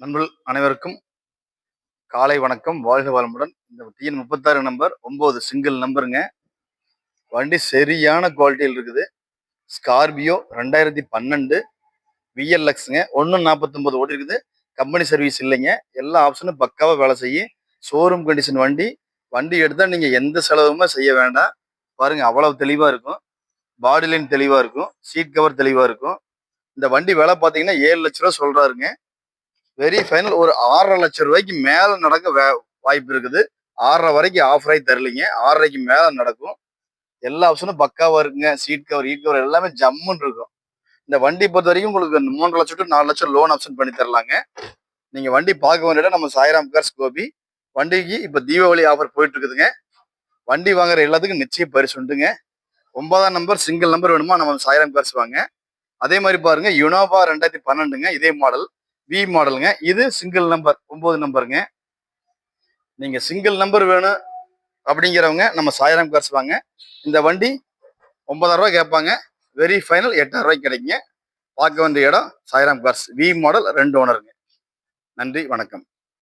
நண்பர்கள் அனைவருக்கும் காலை வணக்கம். வாழ்க வளமுடன். இந்த டிஎன் 36 நம்பர் 9 சிங்கிள் நம்பருங்க. வண்டி சரியான குவாலிட்டியில் இருக்குது. ஸ்கார்பியோ 2012 விஎல்எக்ஸுங்க. 149 ஓடி இருக்குது. கம்பெனி சர்வீஸ் இல்லைங்க. எல்லா ஆப்ஷனும் பக்காவாக வேலை செய்யும். ஷோரூம் கண்டிஷன் வண்டி. வண்டி எடுத்தால் நீங்கள் எந்த செலவுமே செய்ய வேண்டாம். பாருங்கள், அவ்வளவு தெளிவாக இருக்கும். பாடி லைன் தெளிவாக இருக்கும். சீட் கவர் தெளிவாக இருக்கும். இந்த வண்டி விலை பார்த்தீங்கன்னா 7 லட்ச ரூபா சொல்கிறாருங்க. வெரி ஃபைனல் ஒரு 6.5 லட்சம் ரூபாய்க்கு மேலே நடக்க வாய்ப்பு இருக்குது. 6.5 வரைக்கும் ஆஃபர் ஆகி தரலைங்க. 6.5க்கு மேலே நடக்கும். எல்லா ஆப்ஷனும் பக்காவாக இருக்குங்க. சீட் கவர், ஈட் கவர் எல்லாமே ஜம்முன்னு இருக்கும். இந்த வண்டி பொறுத்த வரைக்கும் உங்களுக்கு 3 லட்சம் டு 4 லட்சம் லோன் ஆப்ஷன் பண்ணி தரலாங்க. நீங்கள் வண்டி பார்க்க வேண்டிய இடம் நம்ம சாய்ராம் கார்ஸ் கோபி. வண்டிக்கு இப்போ தீபாவளி ஆஃபர் போயிட்டு இருக்குதுங்க. வண்டி வாங்குற எல்லாத்துக்கும் நிச்சயம் பரிசு உண்டுங்க. 9ஆம் நம்பர் சிங்கிள் நம்பர் வேணுமா நம்ம சாய்ராம் கார்ஸ் வாங்க. அதே மாதிரி பாருங்க, யுனோவா 2012ங்க. இதே மாடல் வி மாடலுங்க. இது சிங்கிள் நம்பர் 9 நம்பருங்க. நீங்க சிங்கிள் நம்பர் வேணும் அப்படிங்கிறவங்க நம்ம சாய்ராம் கார்ஸ் வாங்க. இந்த வண்டி 9,000 ரூபாய் கேட்பாங்க. வெரி ஃபைனல் 8,000 ரூபாய்க்கு கிடைக்குங்க. பார்க்க வேண்டிய இடம் சாய்ராம் கார்ஸ். V model 2 ஓனருங்க. நன்றி, வணக்கம்.